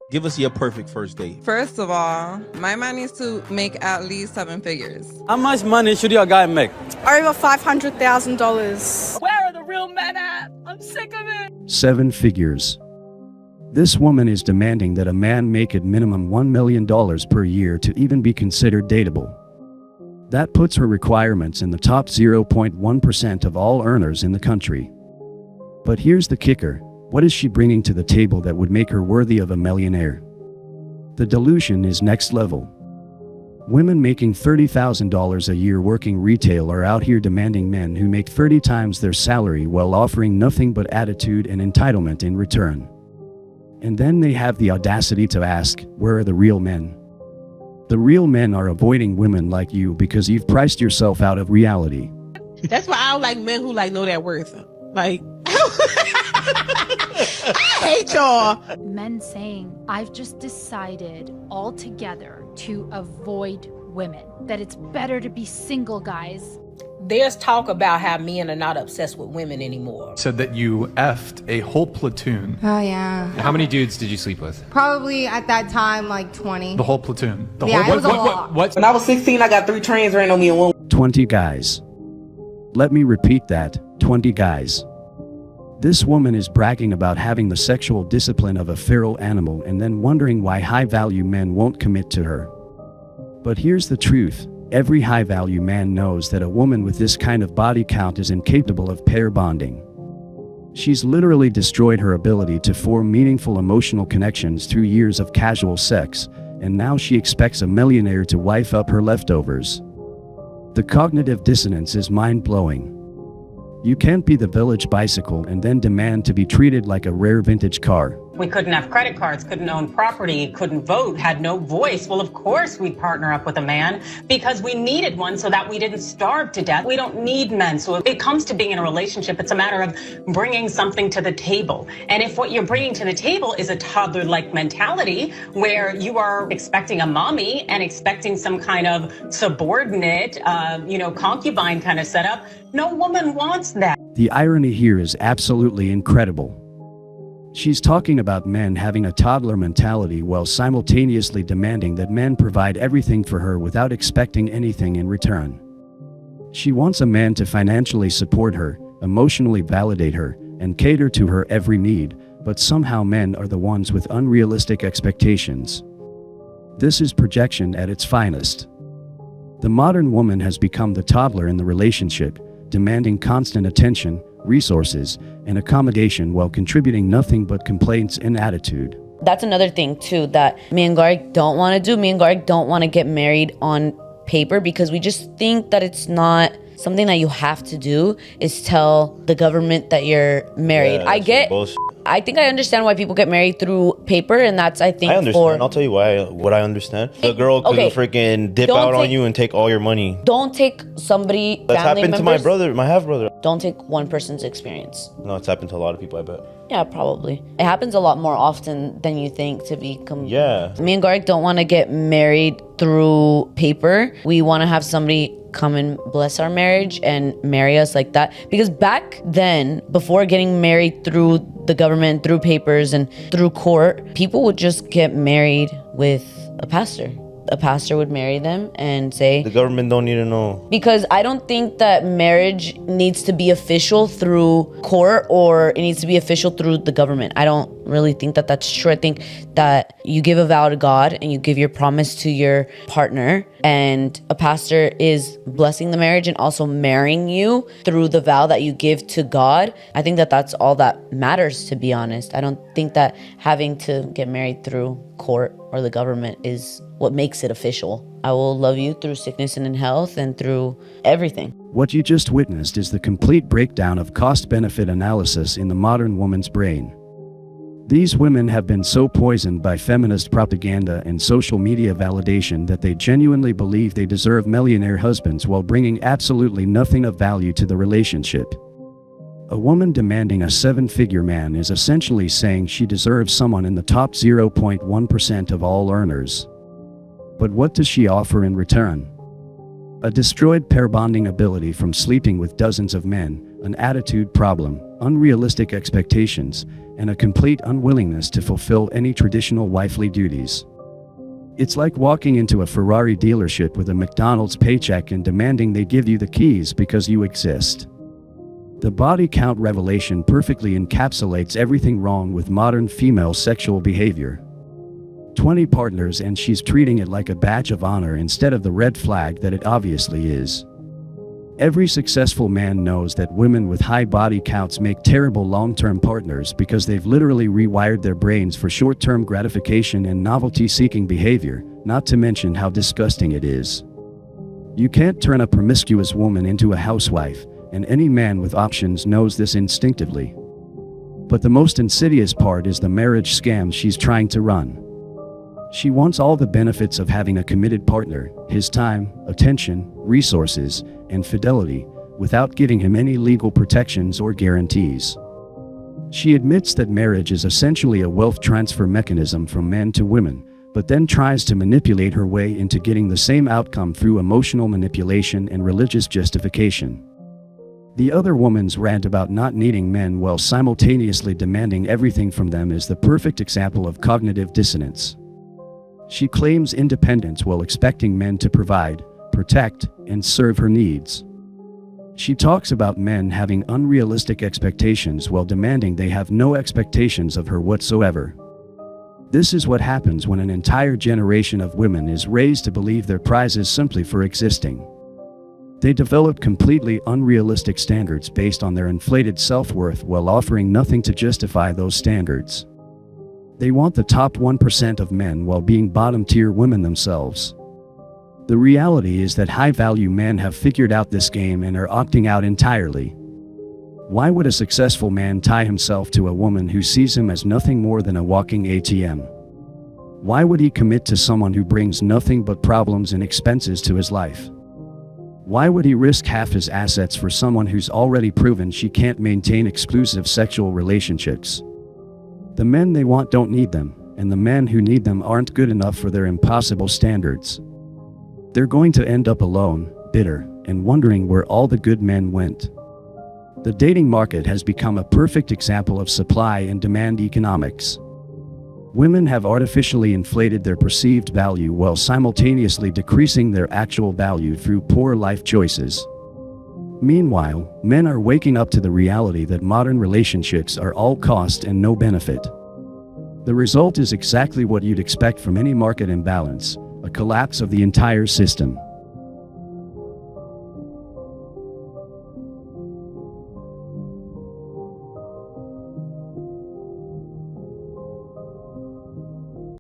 Give us your perfect first date. First of all, my man needs to make at least 7 figures. How much money should your guy make? Over $500,000. Where are the real men at? I'm sick of it. 7 figures. This woman is demanding that a man make at minimum $1 million per year to even be considered dateable. That puts her requirements in the top 0.1% of all earners in the country. But here's the kicker. What is she bringing to the table that would make her worthy of a millionaire? The delusion is next level. Women making $30,000 a year working retail are out here demanding men who make 30 times their salary while offering nothing but attitude and entitlement in return. And then they have the audacity to ask, where are the real men? The real men are avoiding women like you because you've priced yourself out of reality. That's why I don't like men who know their worth. Like, I hate y'all. Men saying, I've just decided altogether to avoid women, that it's better to be single, guys. There's talk about how men are not obsessed with women anymore. Said that you effed a whole platoon. Oh, yeah. How many dudes did you sleep with? Probably at that time, like 20. The whole platoon? It was a lot. What? When I was 16, I got 3 trains ran on me in one. 20 guys. Let me repeat that, 20 guys. This woman is bragging about having the sexual discipline of a feral animal and then wondering why high-value men won't commit to her. But here's the truth. Every high-value man knows that a woman with this kind of body count is incapable of pair bonding. She's literally destroyed her ability to form meaningful emotional connections through years of casual sex, and now she expects a millionaire to wife up her leftovers. The cognitive dissonance is mind-blowing. You can't be the village bicycle and then demand to be treated like a rare vintage car. We couldn't have credit cards, couldn't own property, couldn't vote, had no voice. Well, of course we'd partner up with a man because we needed one so that we didn't starve to death. We don't need men. So if it comes to being in a relationship, it's a matter of bringing something to the table. And if what you're bringing to the table is a toddler-like mentality where you are expecting a mommy and expecting some kind of subordinate, concubine kind of setup, no woman wants that. The irony here is absolutely incredible. She's talking about men having a toddler mentality while simultaneously demanding that men provide everything for her without expecting anything in return. She wants a man to financially support her, emotionally validate her, and cater to her every need, but somehow men are the ones with unrealistic expectations. This is projection at its finest. The modern woman has become the toddler in the relationship, demanding constant attention, resources, and accommodation while contributing nothing but complaints and attitude. That's another thing too that me and Garg don't want to do. Me and Garg don't want to get married on paper because we just think that it's not something that you have to do is tell the government that you're married. Yeah, I think I understand why people get married through paper, and that's I understand. I'll tell you what I understand. The girl could freaking dip out on you and take all your money. Don't take somebody. That's happened to my half brother. Don't take one person's experience. No, it's happened to a lot of people, I bet. Yeah, probably. It happens a lot more often than you think to be. Yeah. Me and Garg don't want to get married through paper. We want to have somebody come and bless our marriage and marry us like that. Because back then, before getting married through the government, through papers and through court, people would just get married with a pastor. A pastor would marry them and say... The government don't need to know. Because I don't think that marriage needs to be official through court or it needs to be official through the government. I don't really think that that's true. I think that you give a vow to God and you give your promise to your partner, and a pastor is blessing the marriage and also marrying you through the vow that you give to God. I think that that's all that matters, to be honest. I don't think that having to get married through court or the government is what makes it official. I will love you through sickness and in health and through everything. What you just witnessed is the complete breakdown of cost-benefit analysis in the modern woman's brain. These women have been so poisoned by feminist propaganda and social media validation that they genuinely believe they deserve millionaire husbands while bringing absolutely nothing of value to the relationship. A woman demanding a 7-figure man is essentially saying she deserves someone in the top 0.1% of all earners. But what does she offer in return? A destroyed pair bonding ability from sleeping with dozens of men, an attitude problem, unrealistic expectations, and a complete unwillingness to fulfill any traditional wifely duties. It's like walking into a Ferrari dealership with a McDonald's paycheck and demanding they give you the keys because you exist. The body count revelation perfectly encapsulates everything wrong with modern female sexual behavior. 20 partners and she's treating it like a badge of honor instead of the red flag that it obviously is. Every successful man knows that women with high body counts make terrible long-term partners because they've literally rewired their brains for short-term gratification and novelty-seeking behavior, not to mention how disgusting it is. You can't turn a promiscuous woman into a housewife, and any man with options knows this instinctively. But the most insidious part is the marriage scam she's trying to run. She wants all the benefits of having a committed partner, his time, attention, resources, and fidelity, without giving him any legal protections or guarantees. She admits that marriage is essentially a wealth transfer mechanism from men to women, but then tries to manipulate her way into getting the same outcome through emotional manipulation and religious justification. The other woman's rant about not needing men while simultaneously demanding everything from them is the perfect example of cognitive dissonance. She claims independence while expecting men to provide, protect, and serve her needs. She talks about men having unrealistic expectations while demanding they have no expectations of her whatsoever. This is what happens when an entire generation of women is raised to believe their prize is simply for existing. They develop completely unrealistic standards based on their inflated self-worth while offering nothing to justify those standards. They want the top 1% of men while being bottom-tier women themselves. The reality is that high-value men have figured out this game and are opting out entirely. Why would a successful man tie himself to a woman who sees him as nothing more than a walking ATM? Why would he commit to someone who brings nothing but problems and expenses to his life? Why would he risk half his assets for someone who's already proven she can't maintain exclusive sexual relationships? The men they want don't need them, and the men who need them aren't good enough for their impossible standards. They're going to end up alone, bitter, and wondering where all the good men went. The dating market has become a perfect example of supply and demand economics. Women have artificially inflated their perceived value while simultaneously decreasing their actual value through poor life choices. Meanwhile, men are waking up to the reality that modern relationships are all cost and no benefit. The result is exactly what you'd expect from any market imbalance, a collapse of the entire system.